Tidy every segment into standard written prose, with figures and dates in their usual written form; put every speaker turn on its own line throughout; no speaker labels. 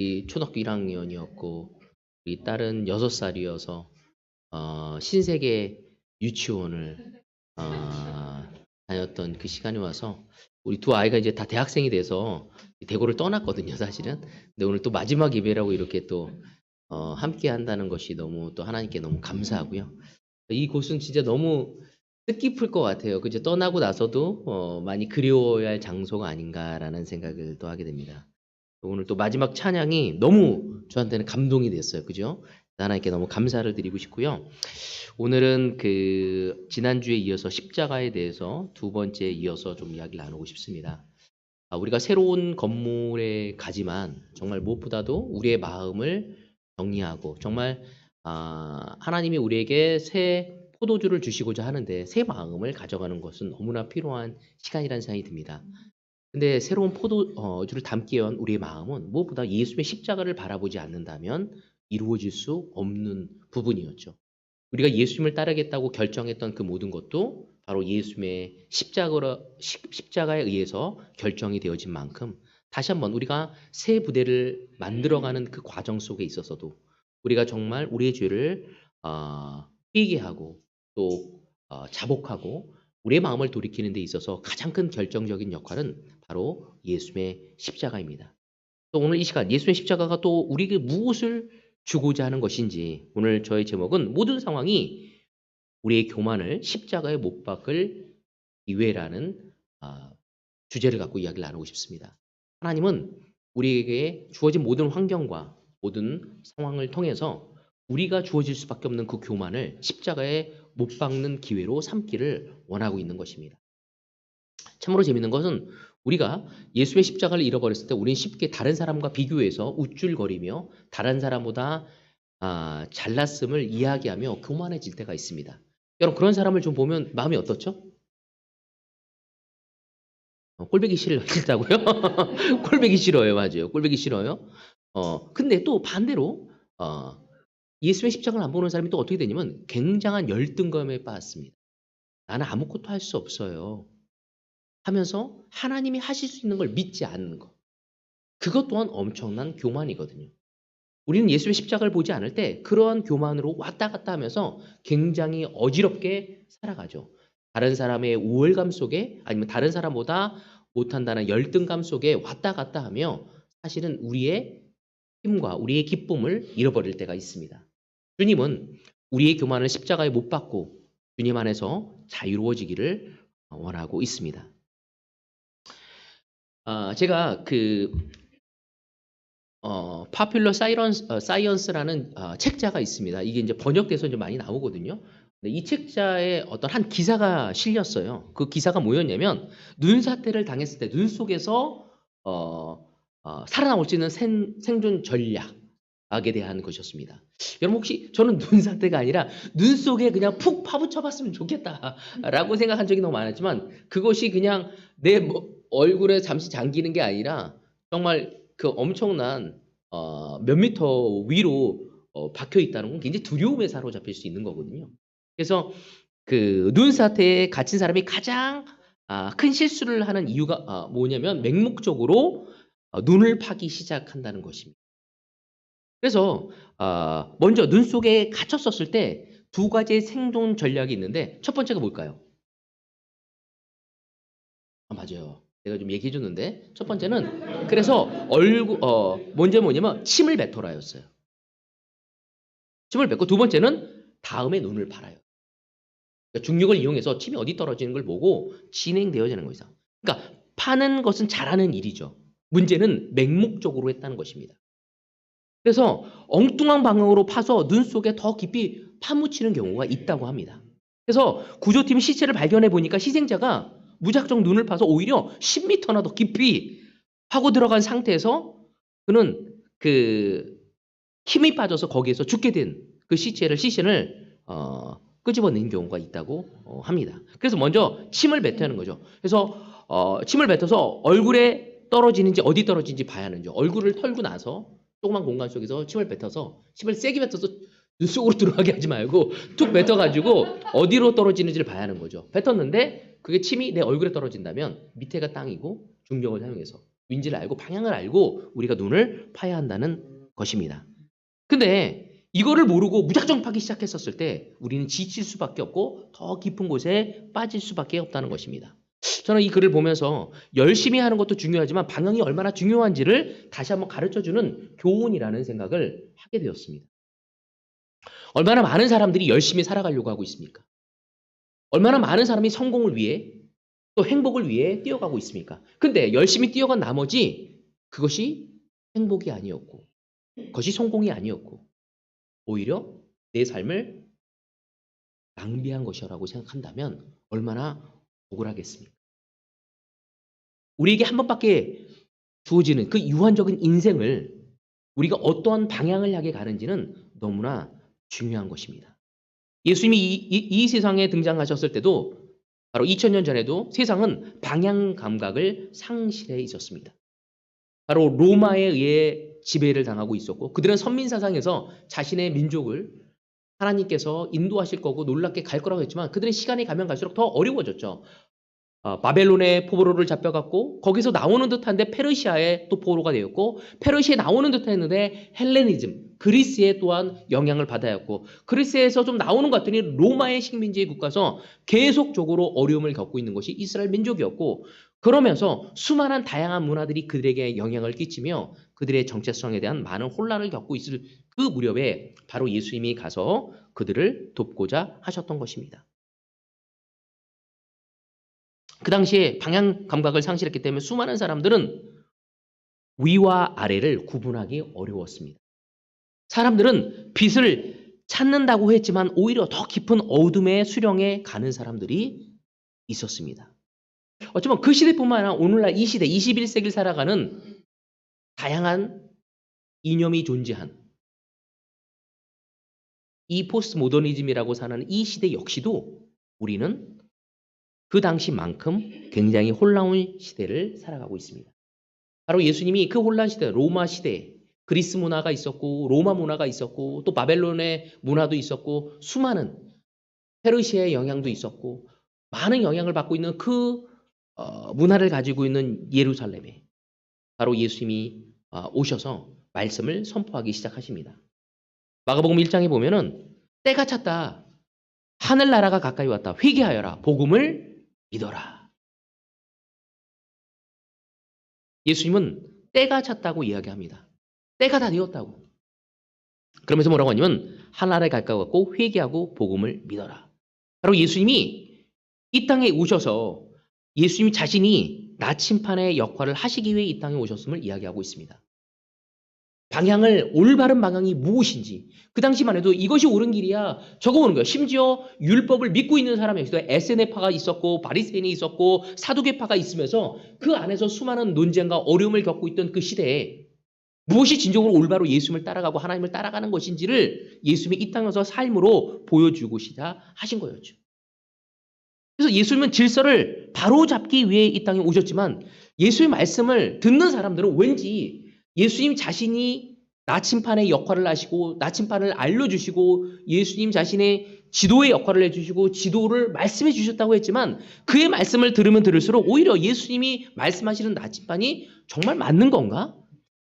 이 초등학교 1학년이었고 우리 딸은 6살이어서 신세계 유치원을 다녔던 그 시간이 와서 우리 두 아이가 이제 다 대학생이 돼서 대구를 떠났거든요, 사실은. 근데 오늘 또 마지막 예배라고 이렇게 또 함께 한다는 것이 너무 또 하나님께 너무 감사하고요. 이곳은 진짜 너무 뜻깊을 것 같아요. 그죠? 떠나고 나서도 많이 그리워야 할 장소가 아닌가라는 생각을 또 하게 됩니다. 오늘 또 마지막 찬양이 너무 저한테는 감동이 됐어요. 그죠? 하나님께 너무 감사를 드리고 싶고요. 오늘은 그 지난주에 이어서 십자가에 대해서 두 번째 이어서 좀 이야기를 나누고 싶습니다. 우리가 새로운 건물에 가지만 정말 무엇보다도 우리의 마음을 정리하고 정말 하나님이 우리에게 새 포도주를 주시고자 하는데 새 마음을 가져가는 것은 너무나 필요한 시간이라는 생각이 듭니다. 근데 새로운 포도주를 담기 위한 우리의 마음은 무엇보다 예수의 십자가를 바라보지 않는다면 이루어질 수 없는 부분이었죠. 우리가 예수님을 따르겠다고 결정했던 그 모든 것도 바로 예수님의 십자가에 의해서 결정이 되어진 만큼 다시 한번 우리가 새 부대를 만들어가는 그 과정 속에 있어서도 우리가 정말 우리의 죄를 회개하고 또 자복하고 우리의 마음을 돌이키는 데 있어서 가장 큰 결정적인 역할은 바로 예수님의 십자가입니다. 또 오늘 이 시간 예수님의 십자가가 또 우리에게 무엇을 주고자 하는 것인지 오늘 저의 제목은 모든 상황이 우리의 교만을 십자가에 못 박을 기회라는 주제를 갖고 이야기를 나누고 싶습니다. 하나님은 우리에게 주어진 모든 환경과 모든 상황을 통해서 우리가 주어질 수밖에 없는 그 교만을 십자가에 못 박는 기회로 삼기를 원하고 있는 것입니다. 참으로 재밌는 것은 우리가 예수의 십자가를 잃어버렸을 때 우리는 쉽게 다른 사람과 비교해서 우쭐거리며 다른 사람보다 잘났음을 이야기하며 교만해질 때가 있습니다. 여러분 그런 사람을 좀 보면 마음이 어떻죠? 꼴보기 싫다고요? 꼴보기 싫어요. 맞아요. 꼴보기 싫어요. 근데 또 반대로 예수의 십자가를 안 보는 사람이 또 어떻게 되냐면 굉장한 열등감에 빠졌습니다. 나는 아무것도 할 수 없어요. 하면서 하나님이 하실 수 있는 걸 믿지 않는 것. 그것 또한 엄청난 교만이거든요. 우리는 예수의 십자가를 보지 않을 때 그러한 교만으로 왔다 갔다 하면서 굉장히 어지럽게 살아가죠. 다른 사람의 우월감 속에 아니면 다른 사람보다 못한다는 열등감 속에 왔다 갔다 하며 사실은 우리의 힘과 우리의 기쁨을 잃어버릴 때가 있습니다. 주님은 우리의 교만을 십자가에 못 박고 주님 안에서 자유로워지기를 원하고 있습니다. 제가 그 Popular Science라는 책자가 있습니다. 이게 이제 번역돼서 이제 많이 나오거든요. 근데 이 책자에 어떤 한 기사가 실렸어요. 그 기사가 뭐였냐면 눈사태를 당했을 때 눈 속에서 살아남을 수 있는 생존 전략에 대한 것이었습니다. 여러분 혹시 저는 눈사태가 아니라 눈 속에 그냥 푹 파묻혀봤으면 좋겠다라고 생각한 적이 너무 많았지만 그것이 그냥 내 얼굴에 잠시 잠기는 게 아니라 정말 그 엄청난 몇 미터 위로 박혀 있다는 건 굉장히 두려움에 사로잡힐 수 있는 거거든요. 그래서 그 눈사태에 갇힌 사람이 가장 큰 실수를 하는 이유가 뭐냐면 맹목적으로 눈을 파기 시작한다는 것입니다. 그래서 먼저 눈 속에 갇혔었을 때 두 가지의 생존 전략이 있는데 첫 번째가 뭘까요? 맞아요. 내가 좀 얘기해 줬는데 첫 번째는 그래서 먼저 뭐냐면 침을 뱉어라였어요. 침을 뱉고 두 번째는 다음에 눈을 팔아요. 그러니까 중력을 이용해서 침이 어디 떨어지는 걸 보고 진행되어지는 거죠. 그러니까 파는 것은 잘하는 일이죠. 문제는 맹목적으로 했다는 것입니다. 그래서 엉뚱한 방향으로 파서 눈 속에 더 깊이 파묻히는 경우가 있다고 합니다. 그래서 구조팀이 시체를 발견해 보니까 희생자가 무작정 눈을 파서 오히려 10m나 더 깊이 파고 들어간 상태에서 그는 그 힘이 빠져서 거기에서 죽게 된 그 시신을 끄집어낸 경우가 있다고 합니다. 그래서 먼저 침을 뱉어야 하는 거죠. 그래서 침을 뱉어서 얼굴에 떨어지는지 어디 떨어지는지 봐야 하는 거죠. 얼굴을 털고 나서 조그만 공간 속에서 침을 뱉어서 침을 세게 뱉어서 눈 속으로 들어가게 하지 말고 툭 뱉어가지고 어디로 떨어지는지를 봐야 하는 거죠. 뱉었는데 그게 침이 내 얼굴에 떨어진다면 밑에가 땅이고 중력을 사용해서 윈지를 알고 방향을 알고 우리가 눈을 파야 한다는 것입니다. 근데 이거를 모르고 무작정 파기 시작했었을 때 우리는 지칠 수밖에 없고 더 깊은 곳에 빠질 수밖에 없다는 것입니다. 저는 이 글을 보면서 열심히 하는 것도 중요하지만 방향이 얼마나 중요한지를 다시 한번 가르쳐주는 교훈이라는 생각을 하게 되었습니다. 얼마나 많은 사람들이 열심히 살아가려고 하고 있습니까? 얼마나 많은 사람이 성공을 위해 또 행복을 위해 뛰어가고 있습니까? 근데 열심히 뛰어간 나머지 그것이 행복이 아니었고 그것이 성공이 아니었고 오히려 내 삶을 낭비한 것이라고 생각한다면 얼마나 억울하겠습니까? 우리에게 한 번밖에 주어지는 그 유한적인 인생을 우리가 어떠한 방향을 향해 가는지는 너무나 중요한 것입니다. 예수님이 이 세상에 등장하셨을 때도 바로 2000년 전에도 세상은 방향 감각을 상실해 있었습니다. 바로 로마에 의해 지배를 당하고 있었고 그들은 선민사상에서 자신의 민족을 하나님께서 인도하실 거고 놀랍게 갈 거라고 했지만 그들의 시간이 가면 갈수록 더 어려워졌죠. 바벨론의 포로를 잡혀갔고 거기서 나오는 듯한데 페르시아에 또 포로가 되었고 페르시아에 나오는 듯했는데 헬레니즘 그리스에 또한 영향을 받아였고 그리스에서 좀 나오는 것 같더니 로마의 식민지에 국가서 계속적으로 어려움을 겪고 있는 것이 이스라엘 민족이었고 그러면서 수많은 다양한 문화들이 그들에게 영향을 끼치며 그들의 정체성에 대한 많은 혼란을 겪고 있을 그 무렵에 바로 예수님이 가서 그들을 돕고자 하셨던 것입니다. 그 당시에 방향 감각을 상실했기 때문에 수많은 사람들은 위와 아래를 구분하기 어려웠습니다. 사람들은 빛을 찾는다고 했지만 오히려 더 깊은 어둠의 수령에 가는 사람들이 있었습니다. 어쩌면 그 시대뿐만 아니라 오늘날 이 시대 21세기를 살아가는 다양한 이념이 존재한 이 포스트 모더니즘이라고 사는 이 시대 역시도 우리는 그 당시만큼 굉장히 혼란한 시대를 살아가고 있습니다. 바로 예수님이 그 혼란 시대, 로마 시대, 그리스 문화가 있었고 로마 문화가 있었고 또 바벨론의 문화도 있었고 수많은 페르시아의 영향도 있었고 많은 영향을 받고 있는 그 문화를 가지고 있는 예루살렘에 바로 예수님이 오셔서 말씀을 선포하기 시작하십니다. 마가복음 1장에 보면은 때가 찼다. 하늘나라가 가까이 왔다. 회개하여라. 복음을 믿어라. 예수님은 때가 찼다고 이야기합니다. 때가 다 되었다고. 그러면서 뭐라고 하냐면 하나님에 가까이 왔고 회개하고 복음을 믿어라. 바로 예수님이 이 땅에 오셔서 예수님 자신이 나침판의 역할을 하시기 위해 이 땅에 오셨음을 이야기하고 있습니다. 방향을 올바른 방향이 무엇인지 그 당시만 해도 이것이 옳은 길이야 적어보는 거예요. 심지어 율법을 믿고 있는 사람이 있어도 에세네파가 있었고 바리새인이 있었고 사두개파가 있으면서 그 안에서 수많은 논쟁과 어려움을 겪고 있던 그 시대에 무엇이 진정으로 올바로 예수님을 따라가고 하나님을 따라가는 것인지를 예수님이 이 땅에서 삶으로 보여주고자 하신 거였죠. 그래서 예수님은 질서를 바로잡기 위해 이 땅에 오셨지만 예수의 말씀을 듣는 사람들은 왠지 예수님 자신이 나침판의 역할을 하시고 나침판을 알려주시고 예수님 자신의 지도의 역할을 해주시고 지도를 말씀해 주셨다고 했지만 그의 말씀을 들으면 들을수록 오히려 예수님이 말씀하시는 나침판이 정말 맞는 건가?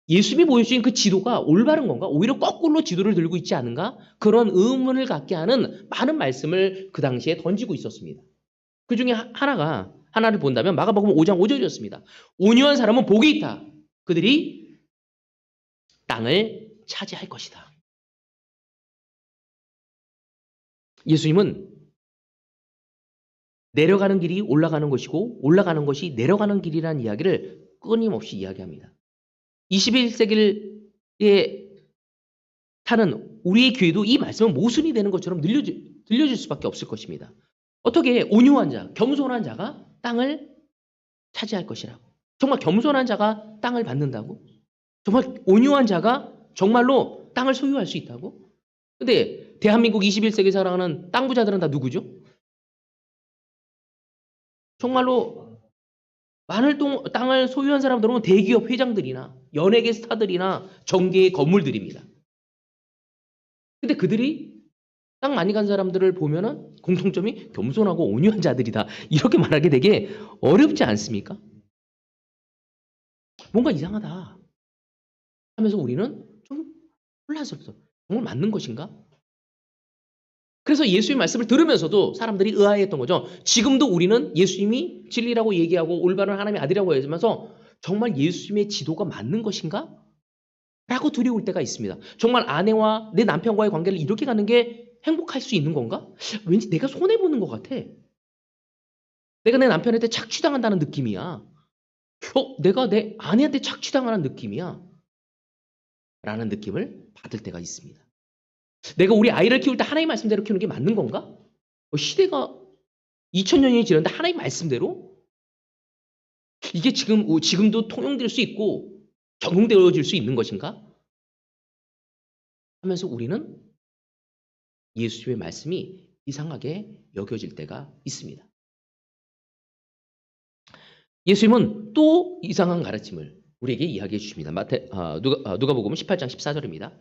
예수님이 보여주신 그 지도가 올바른 건가? 오히려 거꾸로 지도를 들고 있지 않은가? 그런 의문을 갖게 하는 많은 말씀을 그 당시에 던지고 있었습니다. 그 중에 하나를 본다면 마가복음 5장 5절이었습니다. 온유한 사람은 복이 있다. 그들이 땅을 차지할 것이다. 예수님은 내려가는 길이 올라가는 것이고 올라가는 것이 내려가는 길이라는 이야기를 끊임없이 이야기합니다. 21세기에 타는 우리의 귀에도 이 말씀은 모순이 되는 것처럼 들려질 수밖에 없을 것입니다. 어떻게 온유한 자, 겸손한 자가 땅을 차지할 것이라고. 정말 겸손한 자가 땅을 받는다고? 정말 온유한 자가 정말로 땅을 소유할 수 있다고? 근데 대한민국 21세기 살아가는 땅 부자들은 다 누구죠? 정말로 많은 땅을 소유한 사람들은 대기업 회장들이나 연예계 스타들이나 정계의 건물들입니다. 근데 그들이 땅 많이 간 사람들을 보면은 공통점이 겸손하고 온유한 자들이다. 이렇게 말하기 되게 어렵지 않습니까? 뭔가 이상하다 하면서 우리는 좀 혼란스럽죠. 정말 맞는 것인가? 그래서 예수의 말씀을 들으면서도 사람들이 의아해했던 거죠. 지금도 우리는 예수님이 진리라고 얘기하고 올바른 하나님의 아들이라고 하면서 정말 예수님의 지도가 맞는 것인가? 라고 두려울 때가 있습니다. 정말 아내와 내 남편과의 관계를 이렇게 가는 게 행복할 수 있는 건가? 왠지 내가 손해보는 것 같아. 내가 내 남편한테 착취당한다는 느낌이야. 내가 내 아내한테 착취당하는 느낌이야. 라는 느낌을 받을 때가 있습니다. 내가 우리 아이를 키울 때 하나님 말씀대로 키우는 게 맞는 건가? 시대가 2000년이 지났는데 하나님 말씀대로? 이게 지금도 통용될 수 있고 적용되어질 수 있는 것인가? 하면서 우리는 예수님의 말씀이 이상하게 여겨질 때가 있습니다. 예수님은 또 이상한 가르침을 우리에게 이야기해 주십니다. 누가복음 18장 14절입니다.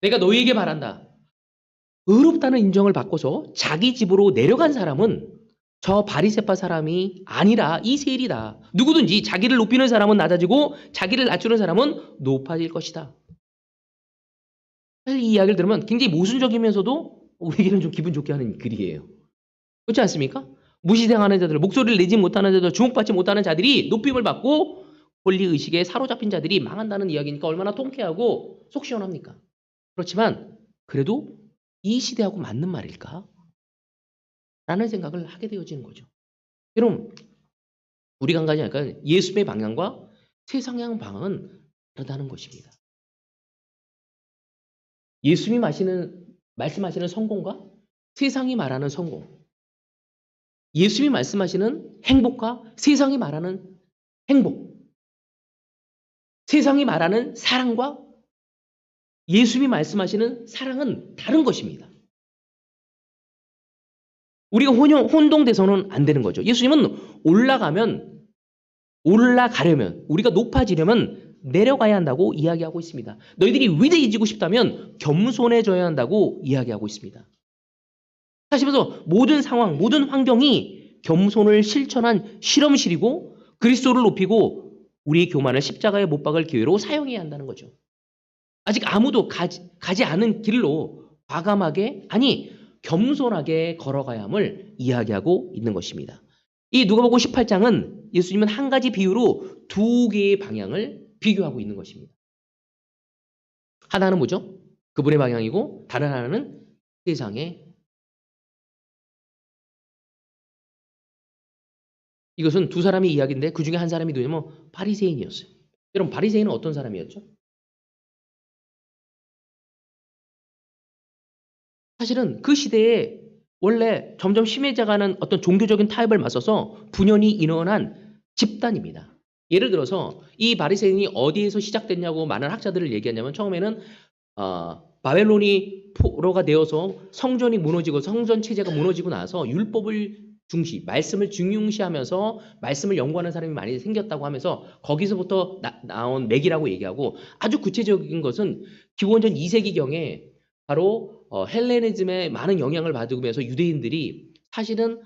내가 너희에게 말한다. 의롭다는 인정을 받고서 자기 집으로 내려간 사람은 저 바리새파 사람이 아니라 이 세일이다. 누구든지 자기를 높이는 사람은 낮아지고 자기를 낮추는 사람은 높아질 것이다. 사실 이 이야기를 들으면 굉장히 모순적이면서도 우리에게는 좀 기분 좋게 하는 글이에요. 그렇지 않습니까? 무시당하는 자들, 목소리를 내지 못하는 자들, 주목받지 못하는 자들이 높임을 받고 권리의식에 사로잡힌 자들이 망한다는 이야기니까 얼마나 통쾌하고 속 시원합니까? 그렇지만 그래도 이 시대하고 맞는 말일까? 라는 생각을 하게 되어지는 거죠. 여러분, 우리가 한 가지 알까요? 예수님의 방향과 세상의 방향은 다르다는 것입니다. 예수님이 말씀하시는 성공과 세상이 말하는 성공, 예수님이 말씀하시는 행복과 세상이 말하는 행복, 세상이 말하는 사랑과 예수님이 말씀하시는 사랑은 다른 것입니다. 우리가 혼동돼서는 안 되는 거죠. 예수님은 올라가려면, 우리가 높아지려면 내려가야 한다고 이야기하고 있습니다. 너희들이 위대해지고 싶다면 겸손해져야 한다고 이야기하고 있습니다. 사실 그래서 모든 상황, 모든 환경이 겸손을 실천한 실험실이고 그리스도를 높이고 우리의 교만을 십자가에 못 박을 기회로 사용해야 한다는 거죠. 아직 아무도 가지 않은 길로 과감하게, 겸손하게 걸어가야 함을 이야기하고 있는 것입니다. 이 누가복음 18장은 예수님은 한 가지 비유로 두 개의 방향을 비교하고 있는 것입니다. 하나는 뭐죠? 그분의 방향이고 다른 하나는 세상의. 이것은 두 사람의 이야기인데 그 중에 한 사람이 누구냐면 바리새인이었어요. 여러분, 바리새인은 어떤 사람이었죠? 사실은 그 시대에 원래 점점 심해져가는 어떤 종교적인 타협을 맞서서 분열이 일어난 집단입니다. 예를 들어서 이 바리새인이 어디에서 시작됐냐고 많은 학자들을 얘기하냐면 처음에는 바벨론이 포로가 되어서 성전이 무너지고 성전 체제가 무너지고 나서 율법을 말씀을 중요시하면서 말씀을 연구하는 사람이 많이 생겼다고 하면서 거기서부터 나온 맥이라고 얘기하고, 아주 구체적인 것은 기원전 2세기경에 바로 헬레니즘에 많은 영향을 받으면서 유대인들이 사실은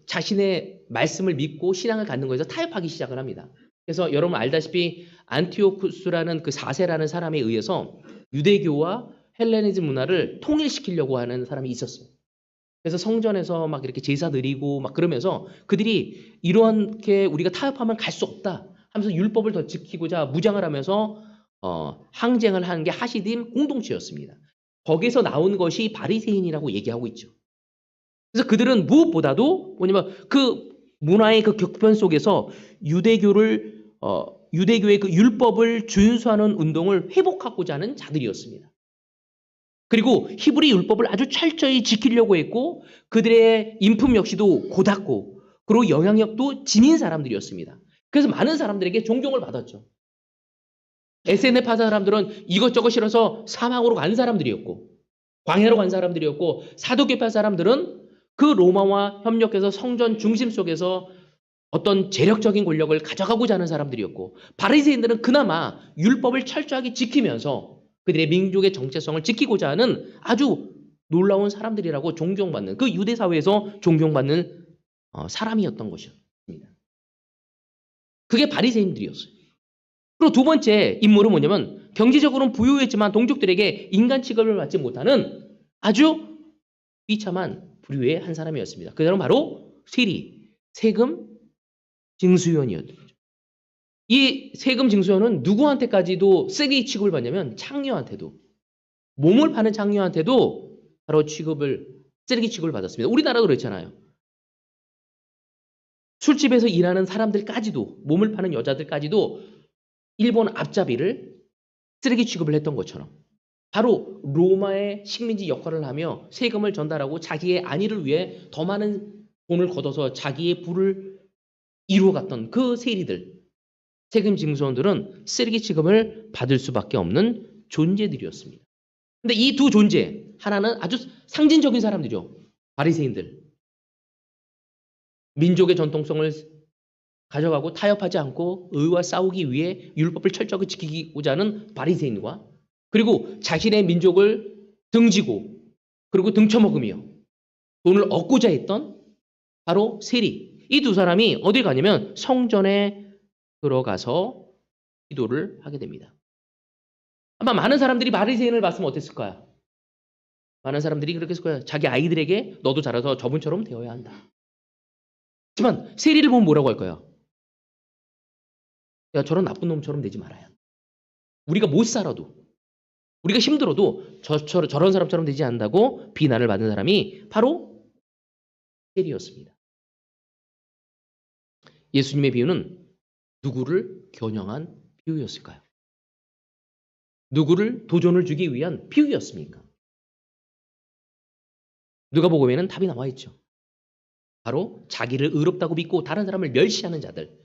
자신의 말씀을 믿고 신앙을 갖는 것에서 타협하기 시작을 합니다. 그래서 여러분 알다시피 안티오쿠스라는 그 4세라는 사람에 의해서 유대교와 헬레니즘 문화를 통일시키려고 하는 사람이 있었어요. 그래서 성전에서 막 이렇게 제사 드리고 막 그러면서 그들이 이렇게 우리가 타협하면 갈 수 없다 하면서 율법을 더 지키고자 무장을 하면서 항쟁을 하는 게 하시딤 공동체였습니다. 거기서 나온 것이 바리새인이라고 얘기하고 있죠. 그래서 그들은 무엇보다도 뭐냐면 그 문화의 그 격변 속에서 유대교의 그 율법을 준수하는 운동을 회복하고자 하는 자들이었습니다. 그리고 히브리 율법을 아주 철저히 지키려고 했고 그들의 인품 역시도 고닫고 그리고 영향력도 지닌 사람들이었습니다. 그래서 많은 사람들에게 존경을 받았죠. SNF 사람들은 이것저것 싫어서 사막으로 간 사람들이었고 광야로 간 사람들이었고 사두개파 사람들은 그 로마와 협력해서 성전 중심 속에서 어떤 재력적인 권력을 가져가고자 하는 사람들이었고, 바리새인들은 그나마 율법을 철저하게 지키면서 그들의 민족의 정체성을 지키고자 하는 아주 놀라운 사람들이라고 존경받는, 그 유대 사회에서 존경받는 사람이었던 것입니다. 그게 바리새인들이었어요. 그리고 두 번째 인물은 뭐냐면 경제적으로는 부유했지만 동족들에게 인간 취급을 받지 못하는 아주 비참한 부류의 한 사람이었습니다. 그 사람은 바로 세리, 세금 징수위원이었죠. 이 세금 징수위원은 누구한테까지도 쓰레기 취급을 받냐면 창녀한테도, 몸을 파는 창녀한테도 바로 쓰레기 취급을 받았습니다. 우리나라도 그렇잖아요. 술집에서 일하는 사람들까지도, 몸을 파는 여자들까지도 일본 앞잡이를 쓰레기 취급을 했던 것처럼 바로 로마의 식민지 역할을 하며 세금을 전달하고 자기의 안위를 위해 더 많은 돈을 걷어서 자기의 부를 이루어갔던 그 세리들, 세금 징수원들은 쓰레기 취급을 받을 수밖에 없는 존재들이었습니다. 근데 이 두 존재, 하나는 아주 상징적인 사람들이죠. 바리새인들. 민족의 전통성을 가져가고 타협하지 않고 의와 싸우기 위해 율법을 철저하게 지키고자 하는 바리새인과, 그리고 자신의 민족을 등지고 그리고 등쳐먹으며 돈을 얻고자 했던 바로 세리. 이 두 사람이 어딜 가냐면 성전에 들어가서 기도를 하게 됩니다. 아마 많은 사람들이 바리새인을 봤으면 어땠을까요? 많은 사람들이 그렇게 했을 거예요. 자기 아이들에게 너도 자라서 저분처럼 되어야 한다. 하지만 세리를 보면 뭐라고 할까요? 야, 저런 나쁜 놈처럼 되지 말아야 한다. 우리가 못 살아도, 우리가 힘들어도 저런 사람처럼 되지 않는다고 비난을 받은 사람이 바로 세리였습니다. 예수님의 비유는 누구를 겨냥한 비유였을까요? 누구를 도전을 주기 위한 비유였습니까? 누가복음에는 답이 나와 있죠. 바로 자기를 의롭다고 믿고 다른 사람을 멸시하는 자들,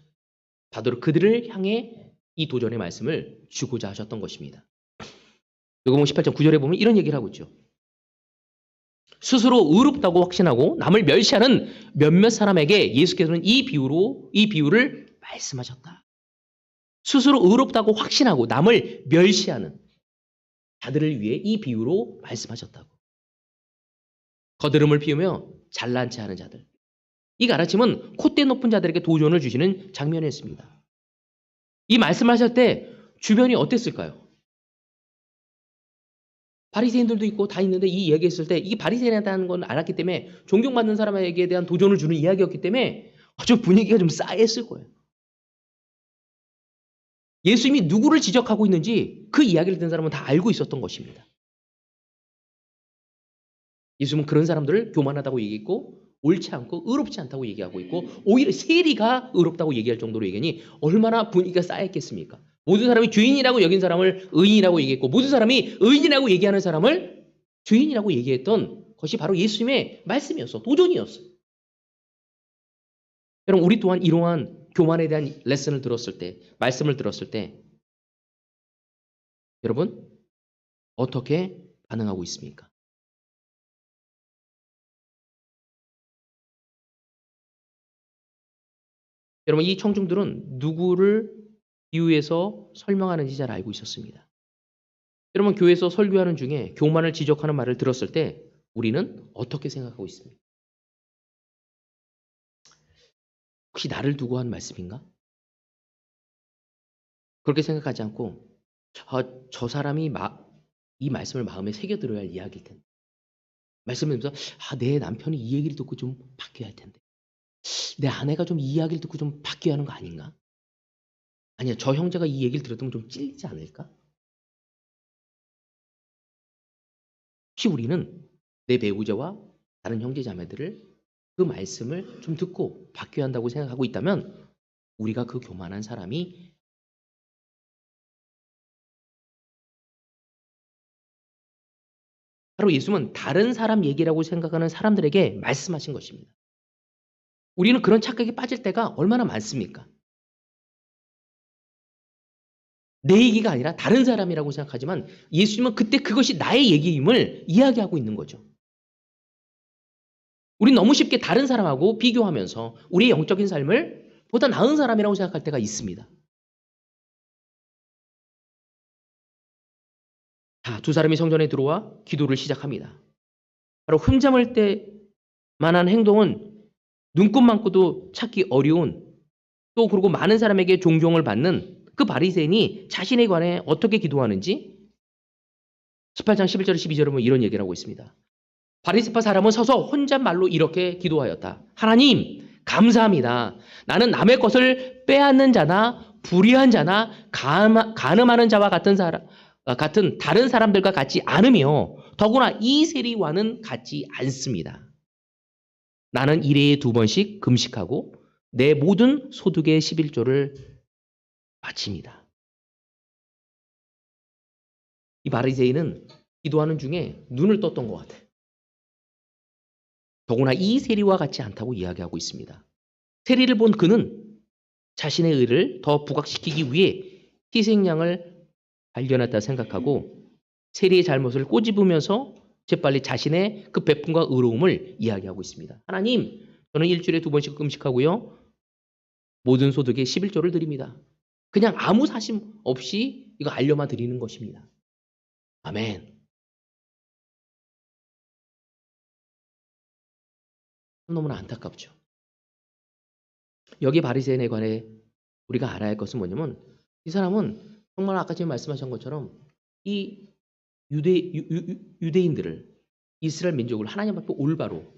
바로 그들을 향해 이 도전의 말씀을 주고자 하셨던 것입니다. 누가복음 18장 9절에 보면 이런 얘기를 하고 있죠. 스스로 의롭다고 확신하고 남을 멸시하는 몇몇 사람에게 예수께서는 이 비유를 말씀하셨다. 스스로 의롭다고 확신하고 남을 멸시하는 자들을 위해 이 비유로 말씀하셨다고. 거드름을 피우며 잘난 체 하는 자들. 이 가르침은 콧대 높은 자들에게 도전을 주시는 장면이었습니다. 이 말씀을 하실 때 주변이 어땠을까요? 바리새인들도 있고 다 있는데 이 얘기했을 때 이게 바리새인이라는 건 알았기 때문에 존경받는 사람에게 대한 도전을 주는 이야기였기 때문에 좀 분위기가 좀 싸했을 거예요. 예수님이 누구를 지적하고 있는지 그 이야기를 듣는 사람은 다 알고 있었던 것입니다. 예수님은 그런 사람들을 교만하다고 얘기했고 옳지 않고 의롭지 않다고 얘기하고 있고 오히려 세리가 의롭다고 얘기할 정도로 얘기하니 얼마나 분위기가 싸했겠습니까? 모든 사람이 죄인이라고 여긴 사람을 의인이라고 얘기했고 모든 사람이 의인이라고 얘기하는 사람을 죄인이라고 얘기했던 것이 바로 예수님의 말씀이었어. 도전이었어. 여러분 우리 또한 이러한 교만에 대한 레슨을 들었을 때, 말씀을 들었을 때 여러분 어떻게 반응하고 있습니까? 여러분 이 청중들은 누구를 비유해서 설명하는지 잘 알고 있었습니다. 여러분 교회에서 설교하는 중에 교만을 지적하는 말을 들었을 때 우리는 어떻게 생각하고 있습니까? 혹시 나를 두고 한 말씀인가? 그렇게 생각하지 않고 저 사람이 이 말씀을 마음에 새겨들어야 할 이야기일 텐데 말씀을 들으면서 내 남편이 이 얘기를 듣고 좀 바뀌어야 할 텐데 내 아내가 좀 이 이야기를 듣고 좀 바뀌어야 하는 거 아닌가? 아니야 저 형제가 이 얘기를 들었으면 좀 찔리지 않을까? 혹시 우리는 내 배우자와 다른 형제 자매들을 그 말씀을 좀 듣고 바뀌어야 한다고 생각하고 있다면 우리가 그 교만한 사람이 바로 예수님은 다른 사람 얘기라고 생각하는 사람들에게 말씀하신 것입니다. 우리는 그런 착각에 빠질 때가 얼마나 많습니까? 내 얘기가 아니라 다른 사람이라고 생각하지만 예수님은 그때 그것이 나의 얘기임을 이야기하고 있는 거죠. 우린 너무 쉽게 다른 사람하고 비교하면서 우리의 영적인 삶을 보다 나은 사람이라고 생각할 때가 있습니다. 자, 두 사람이 성전에 들어와 기도를 시작합니다. 바로 흠잡을 때 만한 행동은 눈곱만고도 찾기 어려운 또 그리고 많은 사람에게 존경을 받는 그 바리새인이 자신에 관해 어떻게 기도하는지 18장 11절 12절에 보면 이런 얘기를 하고 있습니다. 바리새파 사람은 서서 혼잣말로 이렇게 기도하였다. 하나님, 감사합니다. 나는 남의 것을 빼앗는 자나 불의한 자나 간음하는 자와 같은 다른 사람들과 같지 않으며 더구나 이 세리와는 같지 않습니다. 나는 일회에 2번씩 금식하고 내 모든 소득의 11조를 바칩니다. 이 바리새인은 기도하는 중에 눈을 떴던 것 같아요. 더구나 이 세리와 같지 않다고 이야기하고 있습니다. 세리를 본 그는 자신의 의를 더 부각시키기 위해 희생양을 발견했다 생각하고 세리의 잘못을 꼬집으면서 재빨리 자신의 그 베품과 의로움을 이야기하고 있습니다. 하나님, 저는 일주일에 2번씩 금식하고요. 모든 소득의 11조를 드립니다. 그냥 아무 사심 없이 이거 알려만 드리는 것입니다. 아멘. 너무나 안타깝죠. 여기 바리새인에 관해 우리가 알아야 할 것은 뭐냐면 이 사람은 정말 아까 제가 말씀하신 것처럼 이 유대인들을 이스라엘 민족을 하나님 앞에 올바로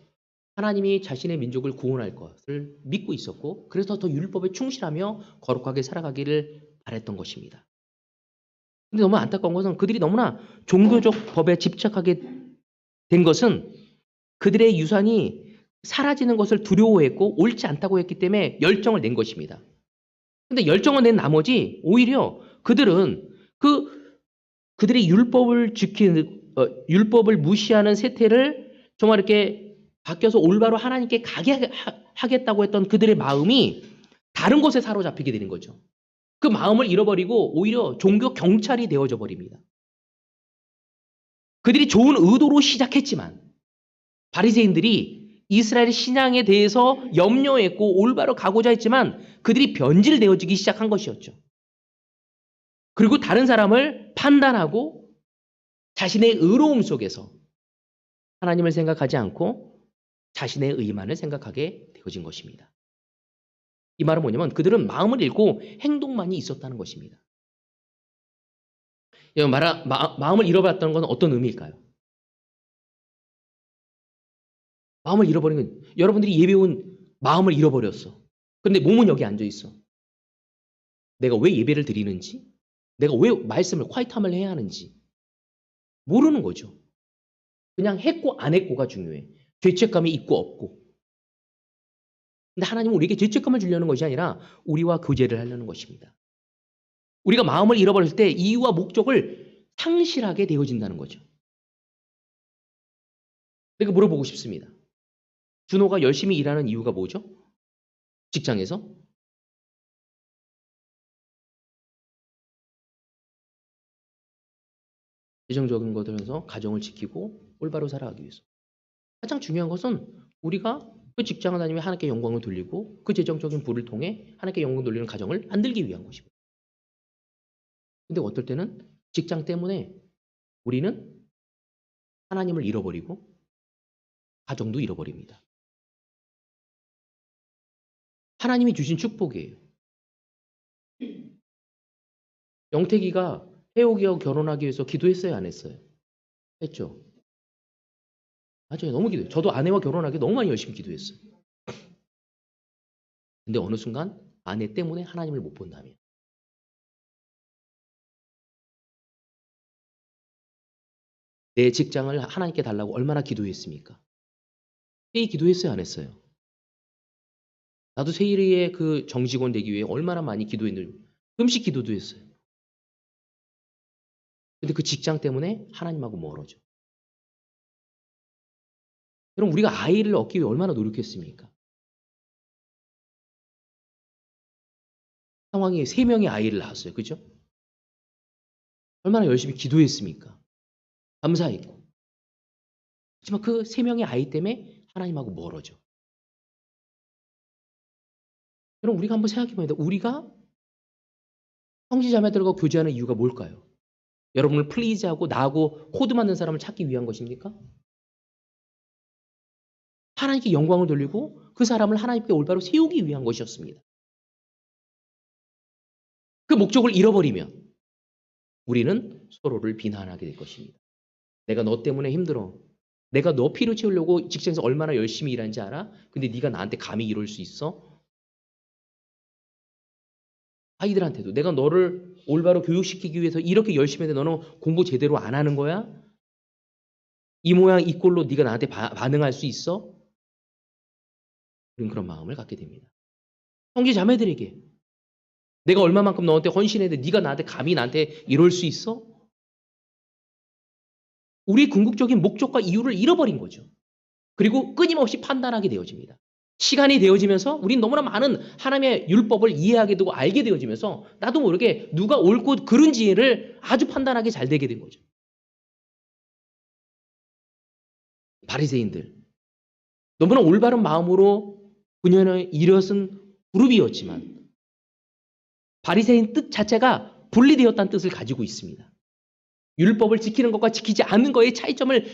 하나님이 자신의 민족을 구원할 것을 믿고 있었고 그래서 더 율법에 충실하며 거룩하게 살아가기를 바랬던 것입니다. 근데 너무 안타까운 것은 그들이 너무나 종교적 법에 집착하게 된 것은 그들의 유산이 사라지는 것을 두려워했고 옳지 않다고 했기 때문에 열정을 낸 것입니다. 근데 열정을 낸 나머지 오히려 그들은 그들의 율법을 무시하는 세태를 정말 이렇게 바뀌어서 올바로 하나님께 가게 하겠다고 했던 그들의 마음이 다른 것에 사로잡히게 되는 거죠. 그 마음을 잃어버리고 오히려 종교 경찰이 되어져 버립니다. 그들이 좋은 의도로 시작했지만 바리새인들이 이스라엘 신앙에 대해서 염려했고 올바로 가고자 했지만 그들이 변질되어지기 시작한 것이었죠. 그리고 다른 사람을 판단하고 자신의 의로움 속에서 하나님을 생각하지 않고 자신의 의만을 생각하게 되어진 것입니다. 이 말은 뭐냐면 그들은 마음을 잃고 행동만이 있었다는 것입니다. 마음을 잃어버렸다는 건 어떤 의미일까요? 마음을 잃어버린 건 여러분들이 예배온 마음을 잃어버렸어. 그런데 몸은 여기 앉아 있어. 내가 왜 예배를 드리는지, 내가 왜 말씀을 콰이트함을 해야 하는지 모르는 거죠. 그냥 했고 안 했고가 중요해. 죄책감이 있고 없고. 근데 하나님은 우리에게 죄책감을 주려는 것이 아니라 우리와 교제를 하려는 것입니다. 우리가 마음을 잃어버렸을 때 이유와 목적을 상실하게 되어진다는 거죠. 내가 물어보고 싶습니다. 준호가 열심히 일하는 이유가 뭐죠? 직장에서? 재정적인 것들에서 가정을 지키고 올바로 살아가기 위해서. 가장 중요한 것은 우리가 그 직장을 다니며 하나님께 영광을 돌리고 그 재정적인 부를 통해 하나님께 영광을 돌리는 가정을 만들기 위한 것입니다. 근데 어떨 때는 직장 때문에 우리는 하나님을 잃어버리고 가정도 잃어버립니다. 하나님이 주신 축복이에요. 영택이가 혜옥이하고 결혼하기 위해서 기도했어요, 안 했어요? 했죠. 맞아요. 너무 기도해요. 저도 아내와 결혼하기 너무 많이 열심히 기도했어요. 근데 어느 순간 아내 때문에 하나님을 못 본다면 내 직장을 하나님께 달라고 얼마나 기도했습니까? 회의 기도했어요, 안 했어요? 나도 세일이의 그 정직원 되기 위해 얼마나 많이 기도했는지 금식 기도도 했어요. 근데 그 직장 때문에 하나님하고 멀어져. 여러분 우리가 아이를 얻기 위해 얼마나 노력했습니까? 상황이 3명의 아이를 낳았어요. 그죠? 얼마나 열심히 기도했습니까? 감사했고. 하지만 그 3명의 아이 때문에 하나님하고 멀어져. 여러분 우리가 한번 생각해 봐야 돼요. 우리가 형제자매들과 교제하는 이유가 뭘까요? 여러분을 플리즈하고 나하고 코드 맞는 사람을 찾기 위한 것입니까? 하나님께 영광을 돌리고 그 사람을 하나님께 올바로 세우기 위한 것이었습니다. 목적을 잃어버리면 우리는 서로를 비난하게 될 것입니다. 내가 너 때문에 힘들어. 내가 너 피로 채우려고 직장에서 얼마나 열심히 일하는지 알아? 근데 네가 나한테 감히 이럴 수 있어? 아이들한테도 내가 너를 올바로 교육시키기 위해서 이렇게 열심히 했는데 너는 공부 제대로 안 하는 거야? 이 모양 이 꼴로 네가 나한테 반응할 수 있어? 우리는 그런 마음을 갖게 됩니다. 형제 자매들에게 내가 얼마만큼 너한테 헌신했는데 네가 나한테 나한테 이럴 수 있어? 우리 궁극적인 목적과 이유를 잃어버린 거죠. 그리고 끊임없이 판단하게 되어집니다. 시간이 되어지면서 우린 너무나 많은 하나님의 율법을 이해하게 되고 알게 되어지면서 나도 모르게 누가 옳고 그른지를 아주 판단하기 잘 되게 된 거죠. 바리새인들 너무나 올바른 마음으로 분연을 일었은 그룹이었지만 바리새인 뜻 자체가 분리되었다는 뜻을 가지고 있습니다. 율법을 지키는 것과 지키지 않는 것의 차이점을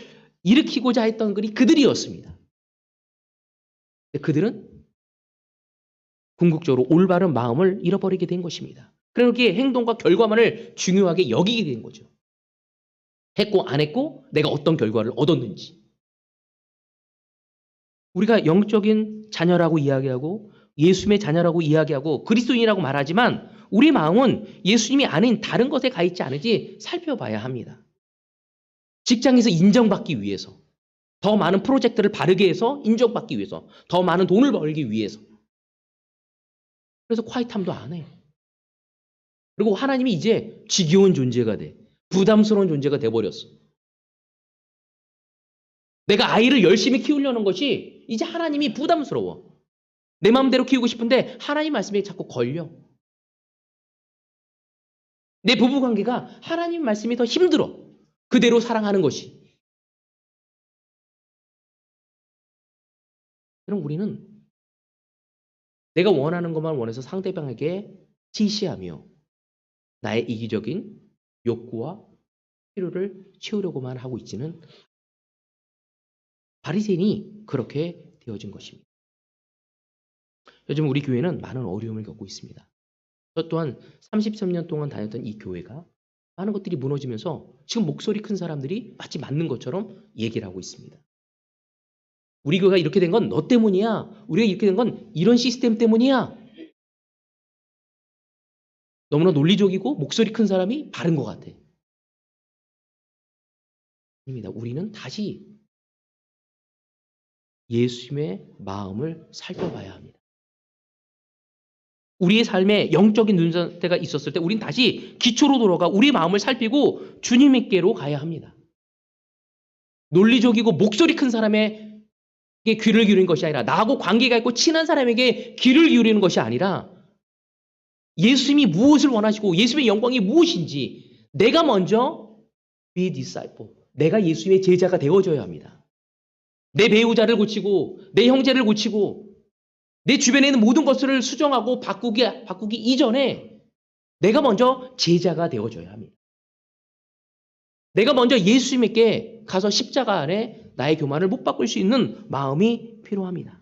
일으키고자 했던 그들이었습니다. 그들은 궁극적으로 올바른 마음을 잃어버리게 된 것입니다. 그러기에 행동과 결과만을 중요하게 여기게 된 거죠. 했고 안 했고 내가 어떤 결과를 얻었는지. 우리가 영적인 자녀라고 이야기하고 예수님의 자녀라고 이야기하고 그리스도인이라고 말하지만 우리 마음은 예수님이 아닌 다른 것에 가 있지 않은지 살펴봐야 합니다. 직장에서 인정받기 위해서, 더 많은 프로젝트를 바르게 해서 인정받기 위해서, 더 많은 돈을 벌기 위해서. 그래서 콰이탐도 안 해. 그리고 하나님이 이제 지겨운 존재가 돼. 부담스러운 존재가 돼버렸어. 내가 아이를 열심히 키우려는 것이 이제 하나님이 부담스러워. 내 마음대로 키우고 싶은데 하나님 말씀에 자꾸 걸려. 내 부부관계가 하나님 말씀이 더 힘들어. 그대로 사랑하는 것이. 그럼 우리는 내가 원하는 것만 원해서 상대방에게 지시하며 나의 이기적인 욕구와 필요를 채우려고만 하고 있지는 바리새인이 그렇게 되어진 것입니다. 요즘 우리 교회는 많은 어려움을 겪고 있습니다. 저 또한 33년 동안 다녔던 이 교회가 많은 것들이 무너지면서 지금 목소리 큰 사람들이 마치 맞는 것처럼 얘기를 하고 있습니다. 우리 교회가 이렇게 된 건 너 때문이야. 우리가 이렇게 된 건 이런 시스템 때문이야. 너무나 논리적이고 목소리 큰 사람이 바른 것 같아. 아닙니다. 우리는 다시 예수님의 마음을 살펴봐야 합니다. 우리의 삶에 영적인 눈사태가 있었을 때 우리는 다시 기초로 돌아가 우리의 마음을 살피고 주님께로 가야 합니다. 논리적이고 목소리 큰 사람에게 귀를 기울이는 것이 아니라 나하고 관계가 있고 친한 사람에게 귀를 기울이는 것이 아니라 예수님이 무엇을 원하시고 예수님의 영광이 무엇인지 내가 먼저 be disciple, 내가 예수님의 제자가 되어줘야 합니다. 내 배우자를 고치고 내 형제를 고치고 내 주변에 있는 모든 것을 수정하고 바꾸기 이전에 내가 먼저 제자가 되어줘야 합니다. 내가 먼저 예수님께 가서 십자가 안에 나의 교만을 못 바꿀 수 있는 마음이 필요합니다.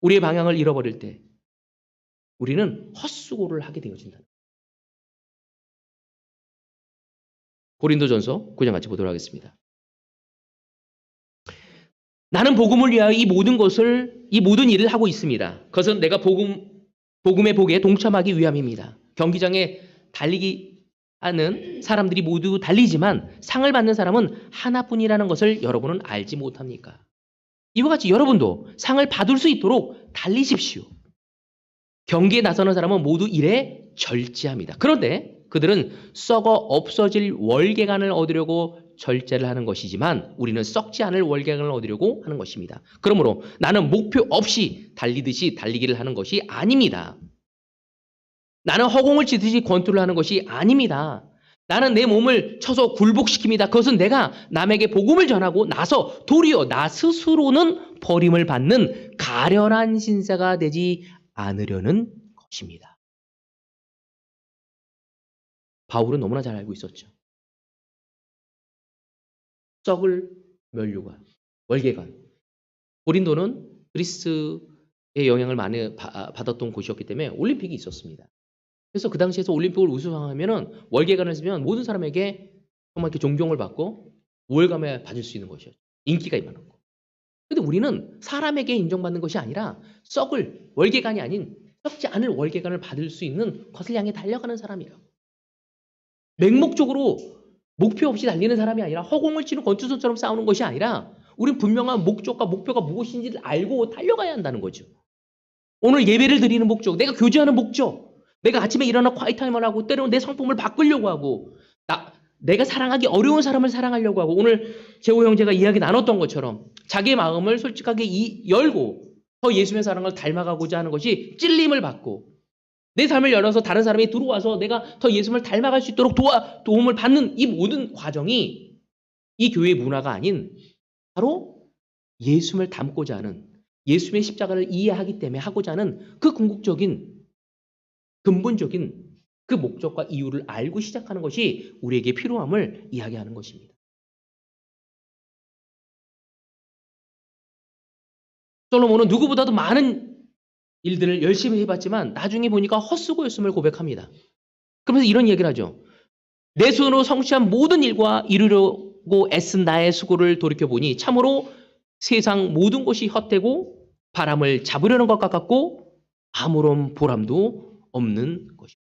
우리의 방향을 잃어버릴 때 우리는 헛수고를 하게 되어진다. 고린도전서 9장 같이 보도록 하겠습니다. 나는 복음을 위하여 이 모든 일을 하고 있습니다. 그것은 내가 복음의 복에 동참하기 위함입니다. 경기장에 달리기 하는 사람들이 모두 달리지만 상을 받는 사람은 하나뿐이라는 것을 여러분은 알지 못합니까? 이와 같이 여러분도 상을 받을 수 있도록 달리십시오. 경기에 나서는 사람은 모두 일에 절제합니다. 그런데 그들은 썩어 없어질 월계관을 얻으려고 절제를 하는 것이지만 우리는 썩지 않을 월계관을 얻으려고 하는 것입니다. 그러므로 나는 목표 없이 달리듯이 달리기를 하는 것이 아닙니다. 나는 허공을 치듯이 권투를 하는 것이 아닙니다. 나는 내 몸을 쳐서 굴복시킵니다. 그것은 내가 남에게 복음을 전하고 나서 도리어 나 스스로는 버림을 받는 가련한 신사가 되지 않으려는 것입니다. 바울은 너무나 잘 알고 있었죠. 썩을 면류관, 월계관. 고린도는 그리스의 영향을 많이 받았던 곳이었기 때문에 올림픽이 있었습니다. 그래서 그 당시에서 올림픽을 우승하면은 월계관을 쓰면 모든 사람에게 정말 이렇게 존경을 받고 우월감을 받을 수 있는 것이었죠. 인기가 많았고. 근데 우리는 사람에게 인정받는 것이 아니라 썩을 월계관이 아닌 썩지 않을 월계관을 받을 수 있는 것을 향해 달려가는 사람이에요. 맹목적으로 목표 없이 달리는 사람이 아니라 허공을 치는 권투선처럼 싸우는 것이 아니라 우린 분명한 목적과 목표가 무엇인지를 알고 달려가야 한다는 거죠. 오늘 예배를 드리는 목적, 내가 교제하는 목적, 내가 아침에 일어나 콰이타임을 하고 때로는 내 성품을 바꾸려고 하고 내가 사랑하기 어려운 사람을 사랑하려고 하고 오늘 재호 형제가 이야기 나눴던 것처럼 자기의 마음을 솔직하게 열고 더 예수님의 사랑을 닮아가고자 하는 것이 찔림을 받고 내 삶을 열어서 다른 사람이 들어와서 내가 더 예수님을 닮아갈 수 있도록 도움을 받는 이 모든 과정이 이 교회의 문화가 아닌 바로 예수님을 닮고자 하는 예수님의 십자가를 이해하기 때문에 하고자 하는 그 궁극적인 근본적인 그 목적과 이유를 알고 시작하는 것이 우리에게 필요함을 이야기하는 것입니다. 솔로몬은 누구보다도 많은 일들을 열심히 해봤지만 나중에 보니까 헛수고였음을 고백합니다. 그러면서 이런 얘기를 하죠. 내 손으로 성취한 모든 일과 이루려고 애쓴 나의 수고를 돌이켜보니 참으로 세상 모든 것이 헛되고 바람을 잡으려는 것 같고 아무런 보람도 없는 것입니다.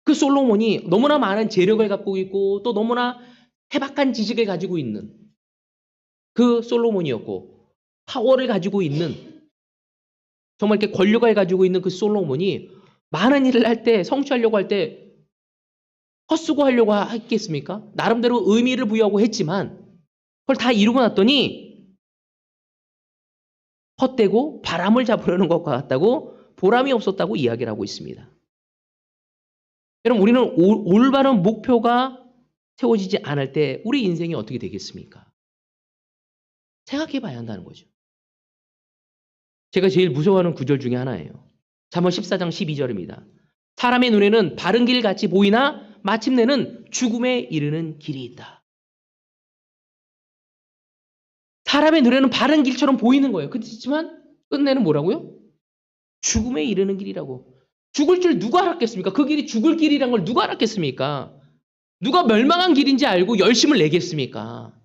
그 솔로몬이 너무나 많은 재력을 갖고 있고 또 너무나 해박한 지식을 가지고 있는 그 솔로몬이었고 파워를 가지고 있는 정말 이렇게 권력을 가지고 있는 그 솔로몬이 많은 일을 할 때 성취하려고 할 때 헛수고하려고 했겠습니까? 나름대로 의미를 부여하고 했지만 그걸 다 이루고 났더니 헛되고 바람을 잡으려는 것과 같다고 보람이 없었다고 이야기를 하고 있습니다. 여러분 우리는 올바른 목표가 세워지지 않을 때 우리 인생이 어떻게 되겠습니까? 생각해 봐야 한다는 거죠. 제가 제일 무서워하는 구절 중에 하나예요. 잠언 14장 12절입니다. 사람의 눈에는 바른 길 같이 보이나 마침내는 죽음에 이르는 길이 있다. 사람의 눈에는 바른 길처럼 보이는 거예요. 그렇지만 끝내는 뭐라고요? 죽음에 이르는 길이라고. 죽을 줄 누가 알았겠습니까? 그 길이 죽을 길이란 걸 누가 알았겠습니까? 누가 멸망한 길인지 알고 열심을 내겠습니까?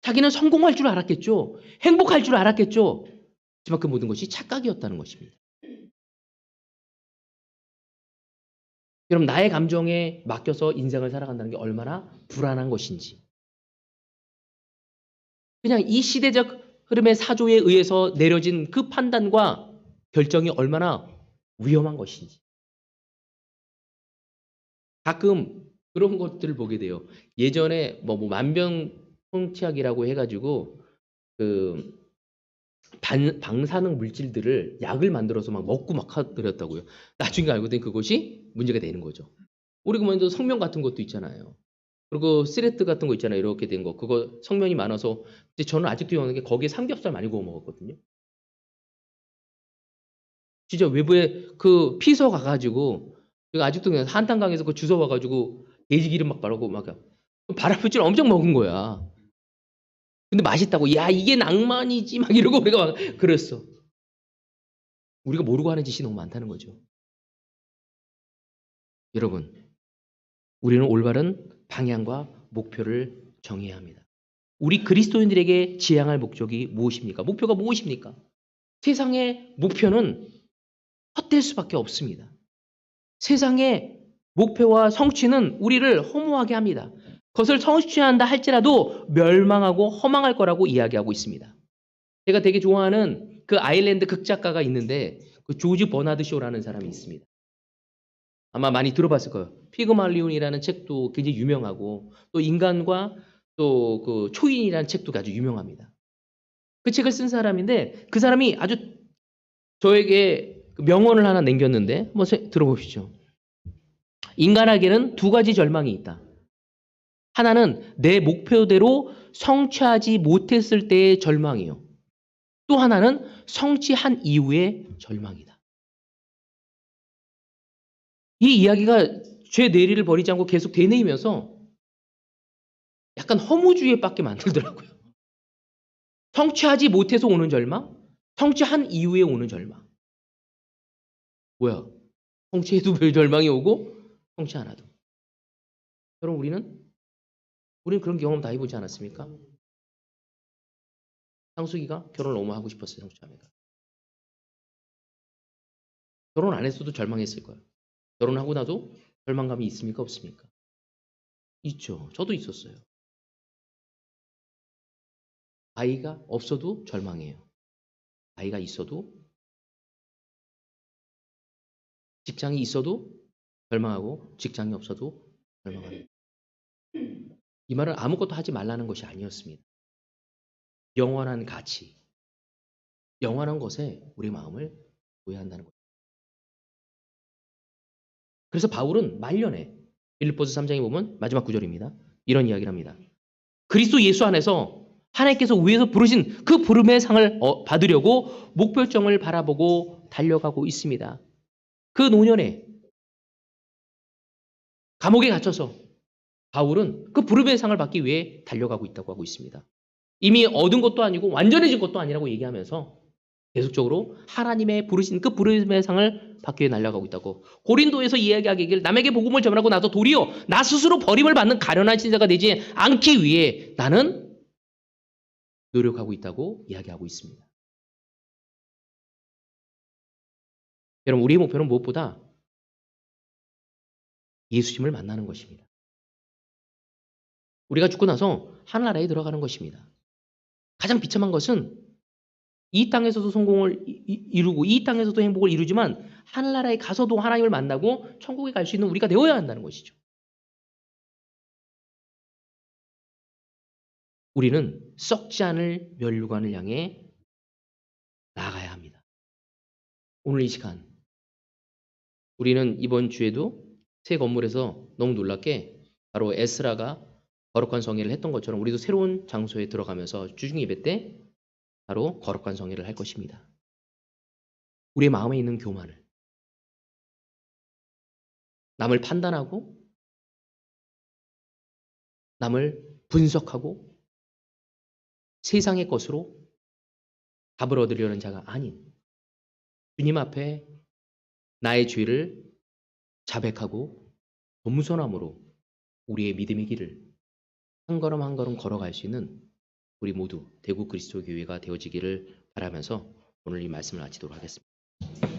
자기는 성공할 줄 알았겠죠. 행복할 줄 알았겠죠. 하지만 그 모든 것이 착각이었다는 것입니다. 여러분 나의 감정에 맡겨서 인생을 살아간다는 게 얼마나 불안한 것인지. 그냥 이 시대적 흐름의 사조에 의해서 내려진 그 판단과 결정이 얼마나 위험한 것인지. 가끔 그런 것들을 보게 돼요. 예전에 뭐 만병통치약이라고 해가지고 그 방사능 물질들을 약을 만들어서 막 먹고 막 하더랬다고요. 나중에 알고 보니 그것이 문제가 되는 거죠. 우리 그만도 성면 같은 것도 있잖아요. 그리고 시레트 같은 거 있잖아요. 이렇게 된 거. 그거 성면이 많아서 저는 아직도 기억나는 게 거기에 삼겹살 많이 구워 먹었거든요. 진짜 외부에 그 피서 가가지고 제가 아직도 그냥 한탄강에서 그 주워 와가지고 돼지 기름 막 바르고 막 발아프질 엄청 먹은 거야. 근데 맛있다고 야 이게 낭만이지 막 이러고 우리가 막 그랬어. 우리가 모르고 하는 짓이 너무 많다는 거죠. 여러분 우리는 올바른 방향과 목표를 정해야 합니다. 우리 그리스도인들에게 지향할 목적이 무엇입니까? 목표가 무엇입니까? 세상의 목표는 헛될 수밖에 없습니다. 세상의 목표와 성취는 우리를 허무하게 합니다. 그것을 성취한다 할지라도 멸망하고 허망할 거라고 이야기하고 있습니다. 제가 되게 좋아하는 그 아일랜드 극작가가 있는데 그 조지 버나드 쇼라는 사람이 있습니다. 아마 많이 들어봤을 거예요. 피그말리온이라는 책도 굉장히 유명하고 또 인간과 또 그 초인이라는 책도 아주 유명합니다. 그 책을 쓴 사람인데 그 사람이 아주 저에게 명언을 하나 남겼는데 한번 들어보시죠. 인간에게는 두 가지 절망이 있다. 하나는 내 목표대로 성취하지 못했을 때의 절망이요. 또 하나는 성취한 이후의 절망이다. 이 이야기가 죄 내리를 버리지 않고 계속 되뇌이면서 약간 허무주의에 빠게 만들더라고요. 성취하지 못해서 오는 절망, 성취한 이후에 오는 절망. 뭐야? 성취해도 별 절망이 오고 성취 안 해도. 여러분 우리는 그런 경험 다 해보지 않았습니까? 상수기가 결혼을 너무 하고 싶었어요. 성취자매가. 결혼 안 했어도 절망했을 거예요. 결혼하고 나도 절망감이 있습니까? 없습니까? 있죠. 저도 있었어요. 아이가 없어도 절망해요. 아이가 있어도, 직장이 있어도 절망하고 직장이 없어도 절망합니다. 이 말은 아무것도 하지 말라는 것이 아니었습니다. 영원한 가치, 영원한 것에 우리 마음을 둬야 한다는 거죠. 그래서 바울은 말년에 빌립보서 3장에 보면 마지막 구절입니다. 이런 이야기를 합니다. 그리스도 예수 안에서 하나님께서 위에서 부르신 그 부름의 상을 받으려고 목표점을 바라보고 달려가고 있습니다. 그 노년에 감옥에 갇혀서 바울은 그 부름의 상을 받기 위해 달려가고 있다고 하고 있습니다. 이미 얻은 것도 아니고 완전해진 것도 아니라고 얘기하면서 계속적으로 하나님의 부르신 그 부름의 상을 받기 위해 날아가고 있다고. 고린도에서 이야기하기를 남에게 복음을 전하고 나서 도리어 나 스스로 버림을 받는 가련한 신자가 되지 않기 위해 나는 노력하고 있다고 이야기하고 있습니다. 여러분 우리의 목표는 무엇보다 예수님을 만나는 것입니다. 우리가 죽고 나서 하늘나라에 들어가는 것입니다. 가장 비참한 것은 이 땅에서도 성공을 이루고 이 땅에서도 행복을 이루지만 하늘나라에 가서도 하나님을 만나고 천국에 갈 수 있는 우리가 되어야 한다는 것이죠. 우리는 썩지 않을 면류관을 향해 나아가야 합니다. 오늘 이 시간 우리는 이번 주에도 새 건물에서 너무 놀랍게 바로 에스라가 거룩한 성회를 했던 것처럼 우리도 새로운 장소에 들어가면서 주중 예배 때 바로 거룩한 성회를 할 것입니다. 우리의 마음에 있는 교만을, 남을 판단하고 남을 분석하고 세상의 것으로 답을 얻으려는 자가 아닌 주님 앞에 나의 죄를 자백하고 겸손함으로 우리의 믿음의 길을 한 걸음 한 걸음 걸어갈 수 있는 우리 모두 대구 그리스도 교회가 되어지기를 바라면서 오늘 이 말씀을 마치도록 하겠습니다.